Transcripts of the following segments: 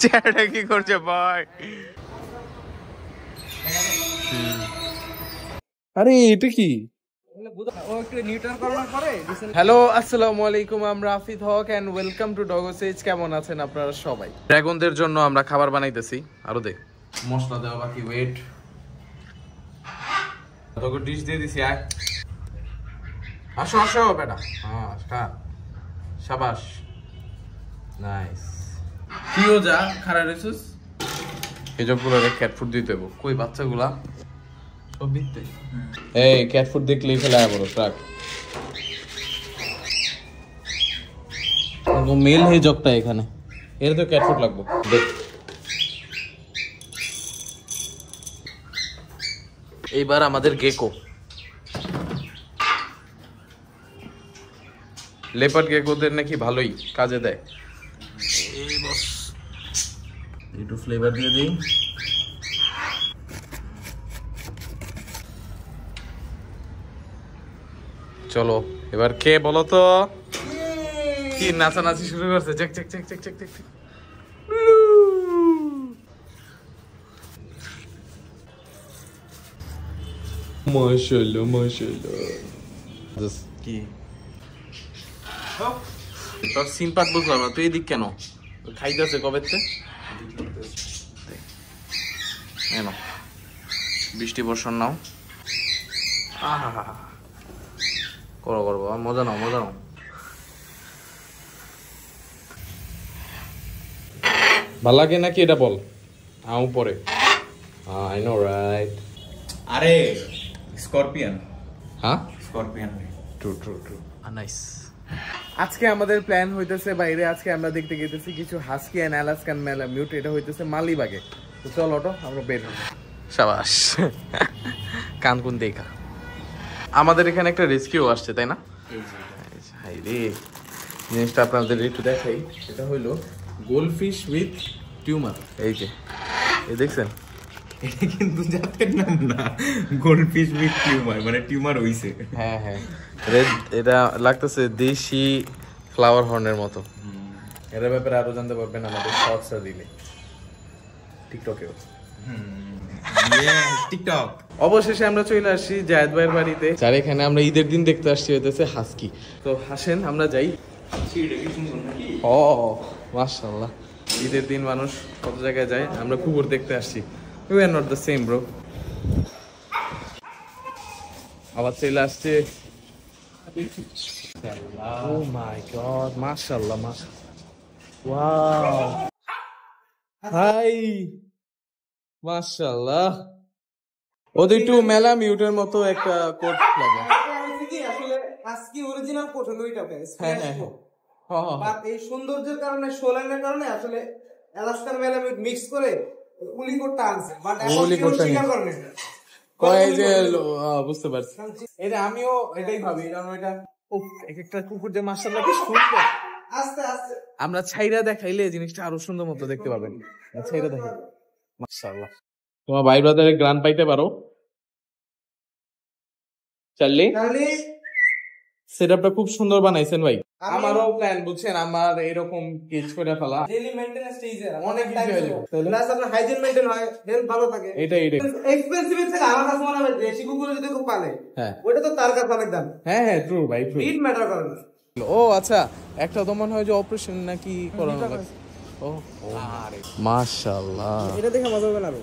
চেহারাটা কি করছে ভাই? আরে এটা কি? হ্যালো, আসসালামু আলাইকুম। আমরা আফিদ হক এন্ড ওয়েলকাম টু ডগোসেজ। কেমন আছেন আপনারা সবাই? ড্রাগনদের জন্য আমরা খাবার বানাইতেছি। আরো দে মশলা দেওয়া বাকি, ওয়েট। তোকে ডিশ দিয়ে দিছি। আয়, আসো আসো বেটা। হ্যাঁ, শাবাশ, নাইস। তুইও যা, খারা রেছিস। এই সবগুলো ক্যাট ফুড দিতে হবে। কই বাচ্চাগুলা সব দিতে? এই ক্যাট ফুড দেখলেই ফেলা বড় ট্রাক। মেল হে জগটা এখানে, এর তো ক্যাট ফুড লাগবে। দেখ, এইবার আমাদের গেকো, লেপার্ড গেকোদের নাকি ভালোই কাজে দেয়। এই বস একটু ফ্লেভার দিয়ে দিই। চলো এবার কে বলো তো কি নাচানাচি শুরু করছে? Check check check check check check. মাশাআল্লাহ মাশাআল্লাহ। কি তোর সিনপাত বুঝলাম না, তুই এদিক কেন? খাইতেছে কবে থেকে? বৃষ্টি বর্ষণ নাও। আহা, করো করবো, মজা নাও মজা নাও। ভাল লাগে নাকি এটা বল, আও পরে। I know right. আরে স্করপিয়ন। হ্যাঁ scorpion. True true true. Nice. আজকে আমাদের প্ল্যান হইতেছে বাইরে। আজকে আমরা দেখতে গেতেছি কিছু হাস্কি এন্ড আলাস্কান ম্যালামিউট। এটা হইতেছে মালিবাগে। তো চল অটো, আমরা বের হই। শাবাশ, কান কোন দেখা। আমাদের এখানে একটা রেস্কিউ আসছে, তাই না? হাই রে, জিনিসটা আপনাদের একটু দেখাই। এটা হইলো গোল্ডফিশ উইথ টিউমার। এই যে এই দেখছেন, এটা কিন্তু জাতের নাম না, গোল্ডফিশ উইথ টিউমার, মানে টিউমার হইছে। হ্যাঁ হ্যাঁ, এটা লাগতেছে দেশি ফ্লাওয়ার হর্নের মতো। এর ব্যাপারে আরো জানতে পারবেন আমাদের শর্টসটা দিলে, টিকটকেও। টিকটক। অবশেষে আমরা চলে আসছি জায়েদ ভাইয়ের বাড়িতে, যার এখানে আমরা ঈদের দিন দেখতে আসছি হইতেছে হাস্কি। তো হাসেন, আমরা যাই। ও মাশাআল্লাহ, ঈদের দিন মানুষ কত জায়গায় যায়, আমরা কুকুর দেখতে আসছি। We are not the same, bro. আবার চলে আসছে। Oh my god, মাশাআল্লাহ মাশাআল্লাহ। ওয়াও, হাই মাশাআল্লাহ। ওদের একটু ম্যালামিউটের মতো একটা কোট লাগে। আসলে হাস্কি অরিজিনাল কোট হলো এটা। হ্যাঁ হ্যাঁ হ্যাঁ, বাট এই সৌন্দর্যের কারণে, সোলানের কারণে আসলে অ্যালাস্কান ম্যালামিউট মিক্স করে উলি কোটটা আনছে। বাট এখন কেউ স্বীকার করে না। কয় যে বুঝতে পারছি। এটা আমিও এটাই ভাবি, কারণ এটা এক একটা কুকুর যে মাশাআল্লাহ কি সুন্দর। আস্তে আস্তে আমরা ছাইরা দেখাইলে জিনিসটা আরো সুন্দর মতো দেখতে পাবেন। ছাইরা দেখাই, মাশাআল্লাহ। তোমার ভাই ব্রাদারের গ্রান পাইতে পারো চাইলে। সেটআপটা খুব সুন্দর বানাইছেন ভাই। আমারও প্ল্যান, বুঝছেন, আমার এরকম কেজ করে ফেলা। ডেইলি মেইনটেনেন্স ইজি, অনেক টাইম লাগে। প্লাস আপনার হাইজিন মেইনটেইন হয়, হেলথ ভালো থাকে। এটা এক্সপেন্সিভ থেকে আমার কাছে মনে হয় দেশি কুকুর যদি কেউ পালে, হ্যাঁ ওটা তো তার কাছে অনেক দাম। হ্যাঁ হ্যাঁ, ট্রু ভাই, ট্রু। ব্রিড ম্যাটার করে না। ও আচ্ছা, একটা তো মনে হয় যে অপারেশন নাকি করানো লাগছে। ও মাশাআল্লাহ, এটা দেখে মজা হবে না আরো।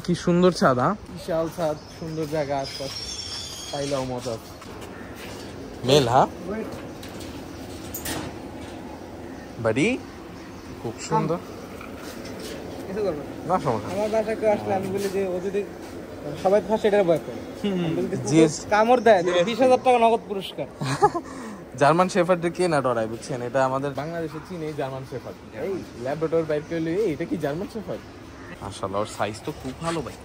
কি সুন্দর ছাদ। বিশাল ছাদ, সুন্দর জায়গা, আশপাশ পাইলেও মজা। মেল, হ্যাঁ বাড়ি খুব সুন্দর। কিছু করবে না সমস্যা। আমার বাসায় কেউ আসলে আমি বলি যে ও যদি সবাই ফাঁসে এটার ভয় করে, কামড় দেয় 20,000 টাকা নগদ পুরস্কার। জার্মান শেফার্ডের কে না ডরায়, বুঝছেন? এটা আমাদের বাংলাদেশে চিনি জার্মান শেফার্ড। এই ল্যাবরেটরি বাইক করলে এটা কি জার্মান শেফার্ড? মাশাআল্লাহ, ওর সাইজ তো খুব ভালো ভাই।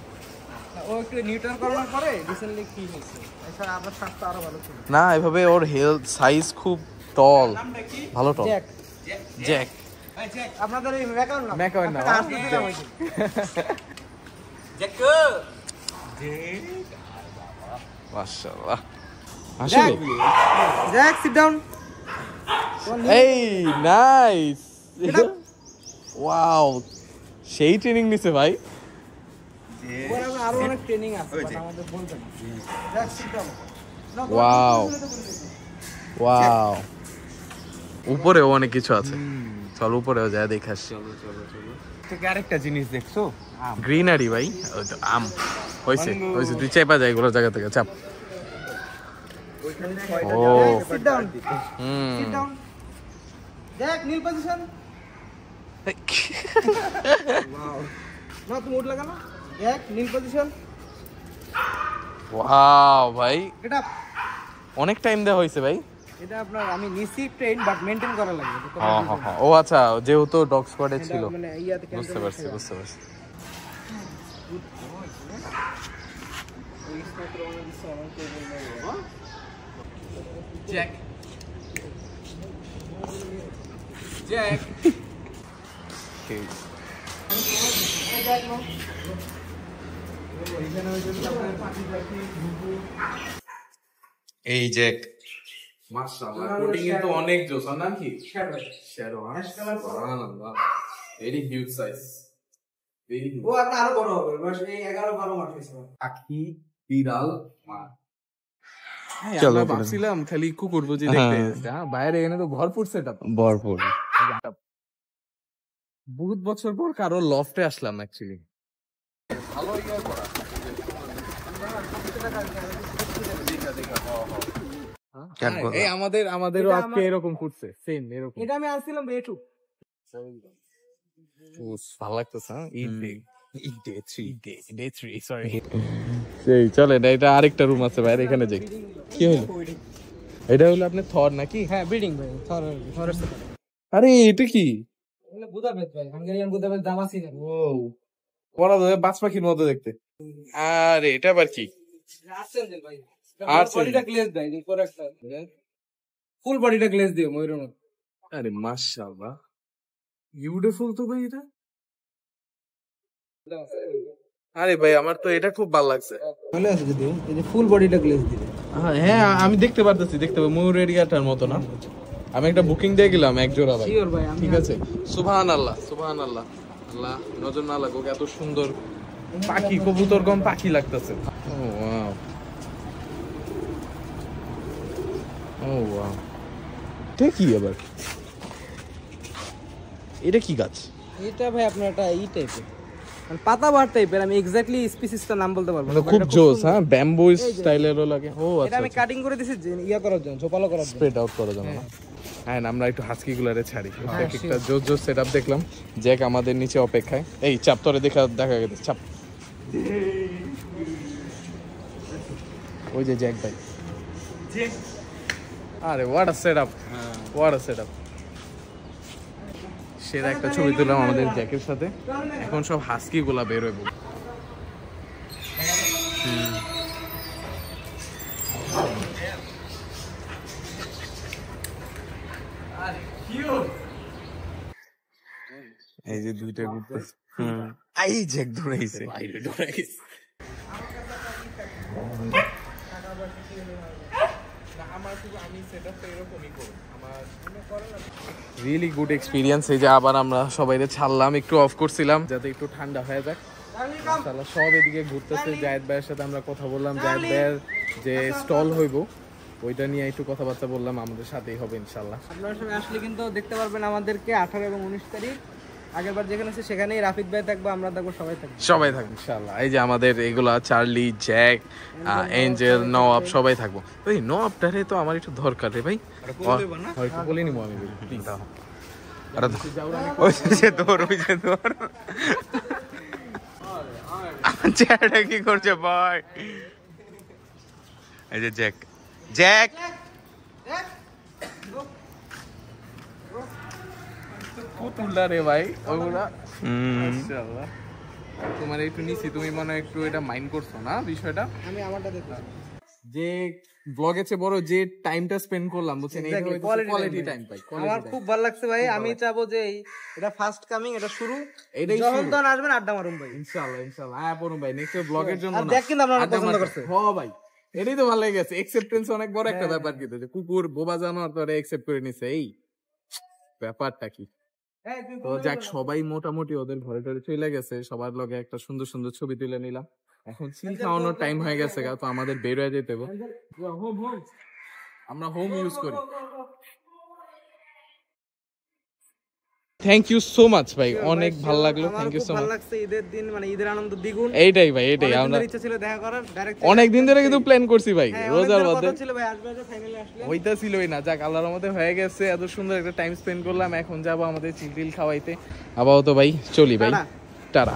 ও একটু নিউট্রাল করার পরে রিসেন্টলি কি হয়েছে, এছাড়া আপনার স্বাস্থ্য আরো ভালো ছিল না, এভাবে ওর হেলথ সাইজ খুব টল, ভালো টল। জ্যাক, জ্যাক আপনাদের এই ম্যাকাউন না, ম্যাকাউন না, জ্যাক। মাশাআল্লাহ, আসলে জ্যাক সিট ডাউন। এই নাইস। ওয়াও, সেই ট্রেনিং নিছে ভাই। আরো অনেক ট্রেনিং আছে আমাদের বলতে না। ওয়াও ওয়াও, উপরেও অনেক কিছু আছে। চল উপরেও যায় দেখে আসি। আরেকটা জিনিস দেখছো, গ্রিনারি ভাই, ওই তো আম হয়েছে হয়েছে, তুই চেপা যায় এগুলো জায়গা থেকে চাপ। ও সিট ডাউন, সিট ডাউন, দেখ নীল পজিশন। ওয়াও, না তুমি উঠ লাগা না, দেখ নীল পজিশন। ওয়াও ভাই, এটা অনেক টাইম দেওয়া হয়েছে ভাই। এটা আপনার আমি নিছি ট্রেন, বাট মেইনটেইন করা লাগবে। ও আচ্ছা, যেহেতু ডগ স্কোয়াডে ছিল, মানে ইয়াতে বুঝতে পারছি বুঝতে পারছি। জ্যাক জ্যাক এই জ্যাক মাশাআল্লাহ, কোটিং কিন্তু অনেক জোস নাকি? শ্যাডো, সুবহানাল্লাহ, very huge size, very huge. ও আরো বড় হবে, বাস এই 11-12 মাস হইছে। পাখি, বিড়াল, মা। চলো, আমরা ভাবছিলাম খালি কুকুর বুঝি দেখতে এসেছে, হ্যাঁ বাইরে এনে তো ভরপুর সেটআপ, ভরপুর। বহুত বছর পর কারো লফটে আসলাম অ্যাকচুয়ালি। ভালো ইয়া করা, এই আমাদেরও আজকে এরকম করছে, সেম এরকম। এটা আমি আনছিলাম রেটু। ভালো লাগতেছে, সেই চলে না, এটা আরেকটা রুম আছে বাইরে, এখানে যাই। কি হলো এটা? হলো আপনার থর নাকি? হ্যাঁ ব্রিডিং ভাই, থরের সাথে। আরে এটা কি? এগুলো বুদাপেস্ট ভাই, হাঙ্গেরিয়ান বুদাপেস্ট, দামাসিন। ও পড়া ধরে বাজ পাখির মতো দেখতে। আরে এটা আবার কি? আর্সেঞ্জেল ভাই, আর্সেঞ্জেল। বডিটা গ্লেজ দেয়, উপরে একটা ফুল বডিটা গ্লেজ দিও ময়ূরের মতো। আরে মাশাআল্লাহ, বিউটিফুল তো ভাই এটা। আরে ভাই আমার তো এটা খুব ভালো লাগছে। ভালো আছে যদি এই যে ফুল বডিটা গ্লেজ দিবে। হ্যাঁ আমি দেখতে পারতেছি, দেখতে পাবো ময়ূর এরিয়াটার মতো না। আমি একটা বুকিং দিয়ে গেলাম এক জোড়া ভাই। শিওর ভাই, ঠিক আছে, সুবহানাল্লাহ সুবহানাল্লাহ, আল্লাহ নজর না লাগুক, এত সুন্দর পাখি, কবুতর কম পাখি লাগতেছে। ও ওয়াও, ও ওয়াও, এটা কি আবার? এটা কি গাছ? এটা ভাই আপনার একটা ই টাইপের, মানে পাতাবাহার টাইপের। আমি এক্স্যাক্টলি স্পিসিসটা নাম বলতে পারবো মানে না। খুব জোস, হ্যাঁ ব্যাম্বু স্টাইলেরও লাগে। ও এটা আচ্ছা, আমি কাটিং করে দিয়েছি ইয়া করার জন্য, ঝোপালো করার জন্য, স্প্রেড আউট করার জন্য না? হ্যাঁ আমরা একটু হাস্কি গুলারে ছাড়ি, একটা জোস জোস সেটআপ দেখলাম। জ্যাক আমাদের নিচে অপেক্ষায়, এই চাপ তোরে দেখা গেছে, চাপ। ওই যে জ্যাক ভাই, আরে what a setup, what a setup. সেরা একটা ছবি তুললাম আমাদের জ্যাকের সাথে। এখন সব হাস্কি গুলা বের হইব। এই যে দুইটা ঘুরতে, এই জ্যাক ধরেছে, বাইরে ডরে গেছে। Really good experience. এই যে আবার আমরা সবাই ছাড়লাম, একটু অফ করছিলাম যাতে একটু ঠান্ডা হয়ে যাক। সব এদিকে ঘুরতেছে। জায়েদ ভাইয়ের সাথে আমরা কথা বললাম, জায়েদ ভাইয়ের যে স্টল হইব ওইটা নিয়ে একটু কথাবার্তা বললাম, আমাদের সাথেই হবে ইনশাল্লাহ। আপনারা সবাই আসলে কিন্তু দেখতে পারবেন আমাদেরকে 18 এবং 19 তারিখ। আগেরবার যেখানে আছে সেখানেই রাফিদ ভাই থাকবো, আমরা থাকবো, সবাই থাকবে ইনশাল্লাহ। এই যে আমাদের এগুলা চার্লি, জ্যাক, এঞ্জেল, নওয়াব সবাই থাকবো। এই নওয়াবটারে তো আমার একটু দরকার রে ভাই, হয়তো বলে নিবো আমি, প্লিজ। ওই যে তোর, ওই যে তোর জ্যাকটা কি করছে ভাই? এই যে জ্যাক, জ্যাক পুতুলটা রে ভাই ওগুলা। মাশাআল্লাহ, তোমার একটু নিছি, তুমি মনে হয় একটু এটা মাইন্ড করছো না বিষয়টা? আমি আমারটা দেখলাম যে ব্লগে চেয়ে বড় যে টাইমটা স্পেন্ড করলাম, বুঝছেন, এই কোয়ালিটি টাইম পাই। আমার খুব ভালো লাগছে ভাই। আমি চাবো যে এটা ফার্স্ট কামিং, এটা শুরু, এটাই যখন তখন আসবেন আড্ডা মারুন ভাই, ইনশাআল্লাহ ইনশাআল্লাহ। আয়া পড়ুন ভাই নেক্সট ব্লগের জন্য। আর দেখ কিন্তু আপনারা পছন্দ করছে। হ্যাঁ ভাই, এটাই তো ভালো লেগেছে। অ্যাকসেপ্টেন্স অনেক বড় একটা ব্যাপার, কিন্তু কুকুর বোবা জানোয়ার তোরে অ্যাকসেপ্ট করে নিছে, এই ব্যাপারটা কি? তো যাক সবাই মোটামুটি ওদের ঘরে টরে চলে গেছে, সবার লগে একটা সুন্দর সুন্দর ছবি তুলে নিলাম। এখন চিল খাওয়ানোর টাইম হয়ে গেছে, তো আমাদের বের হয়ে যেতে হবে। আমরা হোম ইউজ করি। থ্যাংক ইউ সো মাচ ভাই, অনেক ভালো লাগলো। Thank you so much. ভালো লাগছে, ঈদের দিন মানে ঈদের আনন্দ দ্বিগুণ। এইটাই ভাই, এইটাই আমরা ইচ্ছা ছিল দেখা করার, ডাইরেক্ট অনেক দিন ধরে কিন্তু প্ল্যান করছি ভাই, রোজার মধ্যে কথা ছিল ভাই আসবে, ফাইনালি আসলে ওইটা ছিলই না। যাক আল্লাহর রহমতে হয়ে গেছে, এত সুন্দর একটা টাইম স্পেন্ড করলাম। এখন যাবো আমাদের চিল টিল খাওয়াইতে। আপাতত ভাই চলি ভাই, টাটা।